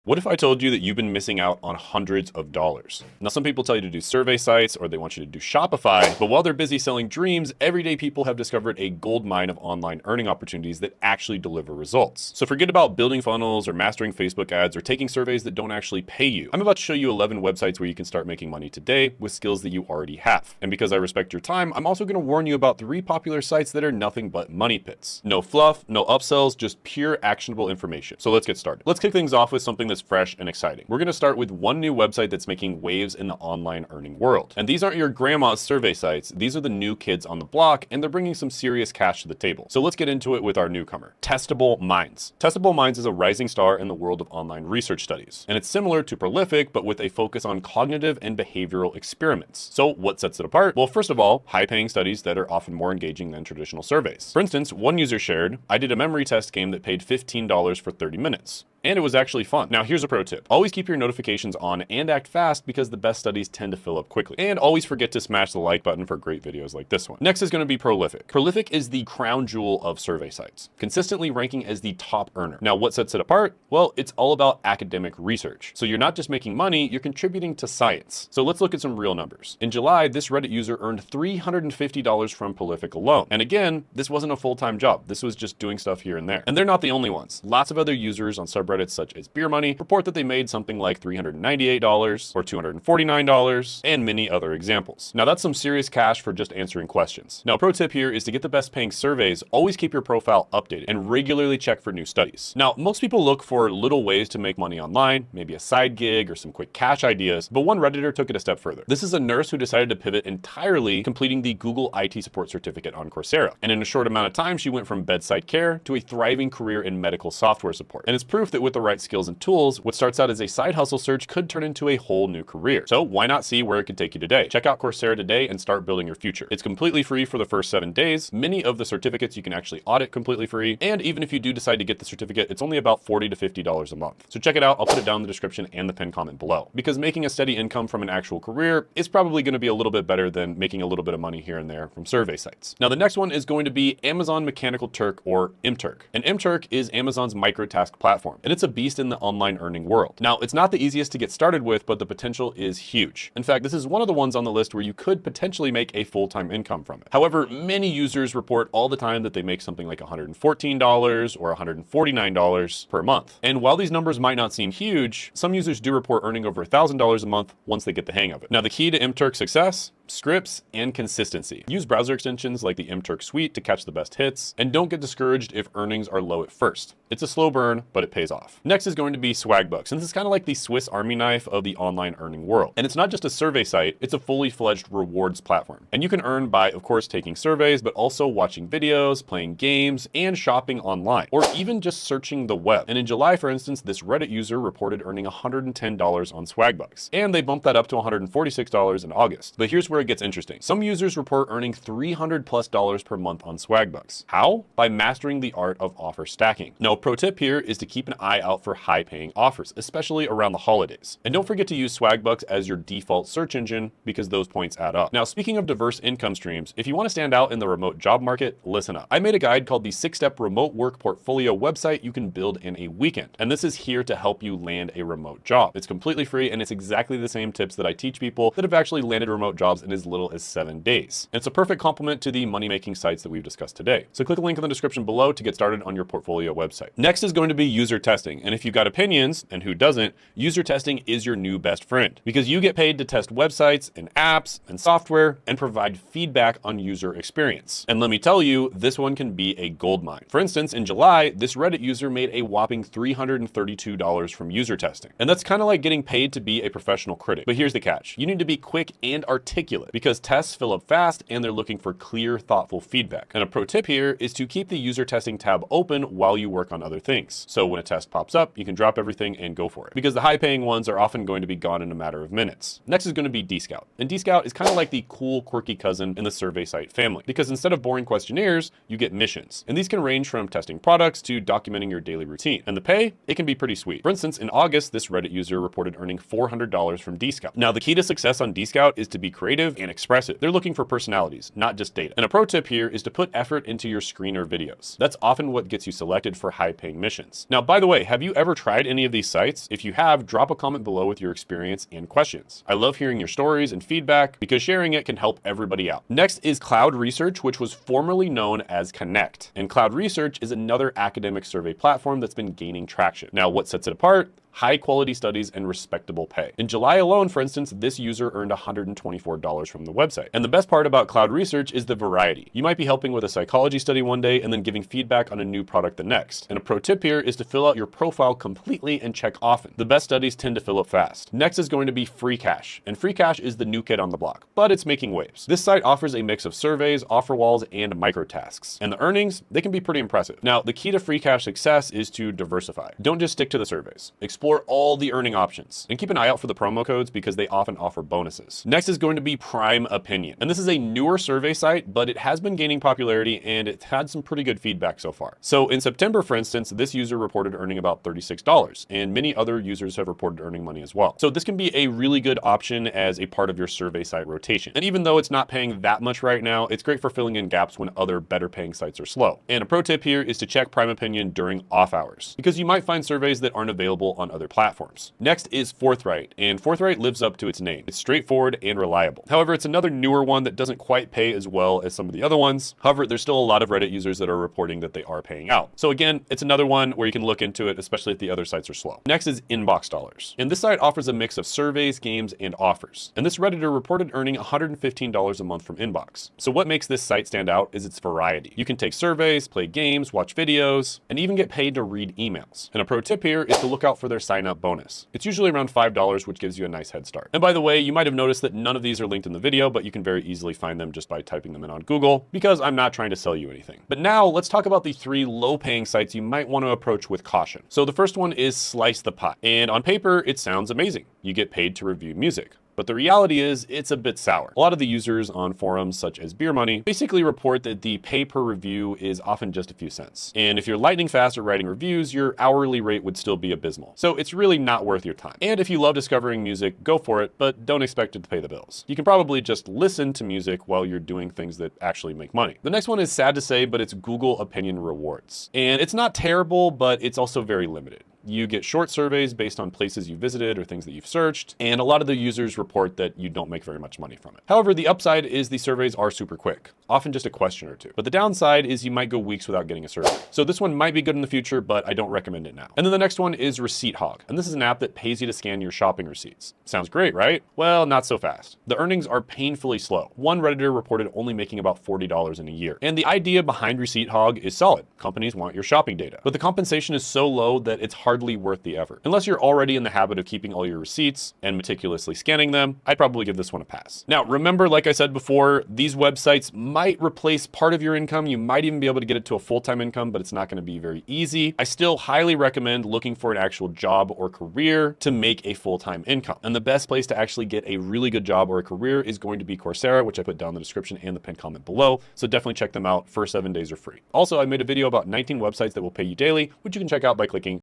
What if I told you that you've been missing out on hundreds of dollars? Now, some people tell you to do survey sites or they want you to do Shopify, but while they're busy selling dreams, everyday people have discovered a gold mine of online earning opportunities that actually deliver results. So forget about building funnels or mastering Facebook ads or taking surveys that don't actually pay you. I'm about to show you 11 websites where you can start making money today with skills that you already have. And because I respect your time, I'm also going to warn you about 3 popular sites that are nothing but money pits. No fluff, no upsells, just pure actionable information. So let's get started. Let's kick things off with something that's fresh and exciting. We're going to start with one new website that's making waves in the online earning world. And these aren't your grandma's survey sites. These are the new kids on the block, and they're bringing some serious cash to the table. So let's get into it with our newcomer, Testable Minds. Testable Minds is a rising star in the world of online research studies. And it's similar to Prolific, but with a focus on cognitive and behavioral experiments. So what sets it apart? Well, first of all, high-paying studies that are often more engaging than traditional surveys. For instance, one user shared, "I did a memory test game that paid $15 for 30 minutes. And it was actually fun." Now, here's a pro tip. Always keep your notifications on and act fast because the best studies tend to fill up quickly. And always forget to smash the like button for great videos like this one. Next is going to be Prolific. Prolific is the crown jewel of survey sites, consistently ranking as the top earner. Now, what sets it apart? Well, it's all about academic research. So you're not just making money, you're contributing to science. So let's look at some real numbers. In July, this Reddit user earned $350 from Prolific alone. And again, this wasn't a full-time job. This was just doing stuff here and there. And they're not the only ones. Lots of other users on subreddits such as Beer Money report that they made something like $398 or $249 and many other examples. Now that's some serious cash for just answering questions. Now, a pro tip here is to get the best paying surveys, always keep your profile updated and regularly check for new studies. Now, most people look for little ways to make money online, maybe a side gig or some quick cash ideas, but one Redditor took it a step further. This is a nurse who decided to pivot entirely, completing the Google IT support certificate on Coursera. And in a short amount of time, she went from bedside care to a thriving career in medical software support. And it's proof that with the right skills and tools, what starts out as a side hustle search could turn into a whole new career. So why not see where it could take you today? Check out Coursera today and start building your future. It's completely free for the first 7 days. Many of the certificates you can actually audit completely free. And even if you do decide to get the certificate, it's only about $40 to $50 a month. So check it out. I'll put it down in the description and the pinned comment below. Because making a steady income from an actual career is probably going to be a little bit better than making a little bit of money here and there from survey sites. Now the next one is going to be Amazon Mechanical Turk, or MTurk. And MTurk is Amazon's microtask platform. And it's a beast in the online earning world. Now, it's not the easiest to get started with, but the potential is huge. In fact, this is one of the ones on the list where you could potentially make a full-time income from it. However, many users report all the time that they make something like $114 or $149 per month. And while these numbers might not seem huge, some users do report earning over $1,000 a month once they get the hang of it. Now, the key to MTurk success: scripts and consistency. Use browser extensions like the MTurk suite to catch the best hits, and don't get discouraged if earnings are low at first. It's a slow burn, but it pays off. Next is going to be Swagbucks, and this is kind of like the Swiss Army knife of the online earning world. And it's not just a survey site, it's a fully fledged rewards platform. And you can earn by, of course, taking surveys, but also watching videos, playing games, and shopping online, or even just searching the web. And in July, for instance, this Reddit user reported earning $110 on Swagbucks, and they bumped that up to $146 in August. But here's where it gets interesting. Some users report earning $300+ per month on Swagbucks. How? By mastering the art of offer stacking. Now, a pro tip here is to keep an eye out for high-paying offers, especially around the holidays. And don't forget to use Swagbucks as your default search engine because those points add up. Now, speaking of diverse income streams, if you want to stand out in the remote job market, listen up. I made a guide called the 6-Step Remote Work Portfolio website you can build in a weekend. And this is here to help you land a remote job. It's completely free, and it's exactly the same tips that I teach people that have actually landed remote jobs in as little as 7 days. And it's a perfect complement to the money-making sites that we've discussed today. So click the link in the description below to get started on your portfolio website. Next is going to be user testing. And if you've got opinions, and who doesn't, user testing is your new best friend because you get paid to test websites and apps and software and provide feedback on user experience. And let me tell you, this one can be a gold mine. For instance, in July, this Reddit user made a whopping $332 from user testing. And that's kind of like getting paid to be a professional critic. But here's the catch. You need to be quick and articulate because tests fill up fast and they're looking for clear, thoughtful feedback. And a pro tip here is to keep the user testing tab open while you work on other things. So when a test pops up, you can drop everything and go for it because the high-paying ones are often going to be gone in a matter of minutes. Next is going to be Dscout. And Dscout is kind of like the cool, quirky cousin in the survey site family because instead of boring questionnaires, you get missions. And these can range from testing products to documenting your daily routine. And the pay, it can be pretty sweet. For instance, in August, this Reddit user reported earning $400 from Dscout. Now, the key to success on Dscout is to be creative creative and expressive. They're looking for personalities, not just data. And a pro tip here is to put effort into your screener videos. That's often what gets you selected for high-paying missions. Now, by the way, have you ever tried any of these sites? If you have, drop a comment below with your experience and questions. I love hearing your stories and feedback because sharing it can help everybody out. Next is Cloud Research, which was formerly known as Connect. And Cloud Research is another academic survey platform that's been gaining traction. Now, what sets it apart? High quality studies and respectable pay. In July alone, for instance, this user earned $124 from the website. And the best part about Cloud Research is the variety. You might be helping with a psychology study one day and then giving feedback on a new product the next. And a pro tip here is to fill out your profile completely and check often. The best studies tend to fill up fast. Next is going to be FreeCash. And FreeCash is the new kid on the block, but it's making waves. This site offers a mix of surveys, offer walls, and micro tasks. And the earnings, they can be pretty impressive. Now, the key to FreeCash success is to diversify. Don't just stick to the surveys. Explore all the earning options and keep an eye out for the promo codes because they often offer bonuses. Next is going to be Prime Opinion. And this is a newer survey site, but it has been gaining popularity and it's had some pretty good feedback so far. So in September, for instance, this user reported earning about $36 and many other users have reported earning money as well. So this can be a really good option as a part of your survey site rotation. And even though it's not paying that much right now, it's great for filling in gaps when other better paying sites are slow. And a pro tip here is to check Prime Opinion during off hours because you might find surveys that aren't available on other platforms. Next is Forthright, and Forthright lives up to its name. It's straightforward and reliable. However, it's another newer one that doesn't quite pay as well as some of the other ones. However, there's still a lot of Reddit users that are reporting that they are paying out. So again, it's another one where you can look into it, especially if the other sites are slow. Next is Inbox Dollars. And this site offers a mix of surveys, games, and offers. And this Redditor reported earning $115 a month from Inbox. So what makes this site stand out is its variety. You can take surveys, play games, watch videos, and even get paid to read emails. And a pro tip here is to look out for their sign-up bonus. It's usually around $5, which gives you a nice head start. And by the way, you might have noticed that none of these are linked in the video, but you can very easily find them just by typing them in on Google because I'm not trying to sell you anything. But now let's talk about the 3 low-paying sites you might want to approach with caution. So the first one is Slice the Pie. And on paper, it sounds amazing. You get paid to review music. But the reality is it's a bit sour. A lot of the users on forums such as Beer Money basically report that the pay per review is often just a few cents. And if you're lightning fast at writing reviews, your hourly rate would still be abysmal. So it's really not worth your time. And if you love discovering music, go for it, but don't expect it to pay the bills. You can probably just listen to music while you're doing things that actually make money. The next one is sad to say, but it's Google Opinion Rewards. And it's not terrible, but it's also very limited. You get short surveys based on places you visited or things that you've searched, and a lot of the users report that you don't make very much money from it. However, the upside is the surveys are super quick, often just a question or two. But the downside is you might go weeks without getting a survey. So this one might be good in the future, but I don't recommend it now. And then the next one is Receipt Hog, and this is an app that pays you to scan your shopping receipts. Sounds great, right? Well, not so fast. The earnings are painfully slow. One Redditor reported only making about $40 in a year. And the idea behind Receipt Hog is solid. Companies want your shopping data, but the compensation is so low that it's hardly worth the effort. Unless you're already in the habit of keeping all your receipts and meticulously scanning them, I'd probably give this one a pass. Now, remember, like I said before, these websites might replace part of your income. You might even be able to get it to a full-time income, but it's not going to be very easy. I still highly recommend looking for an actual job or career to make a full-time income. And the best place to actually get a really good job or a career is going to be Coursera, which I put down in the description and the pinned comment below. So definitely check them out. First 7 days are free. Also, I made a video about 19 websites that will pay you daily, which you can check out by clicking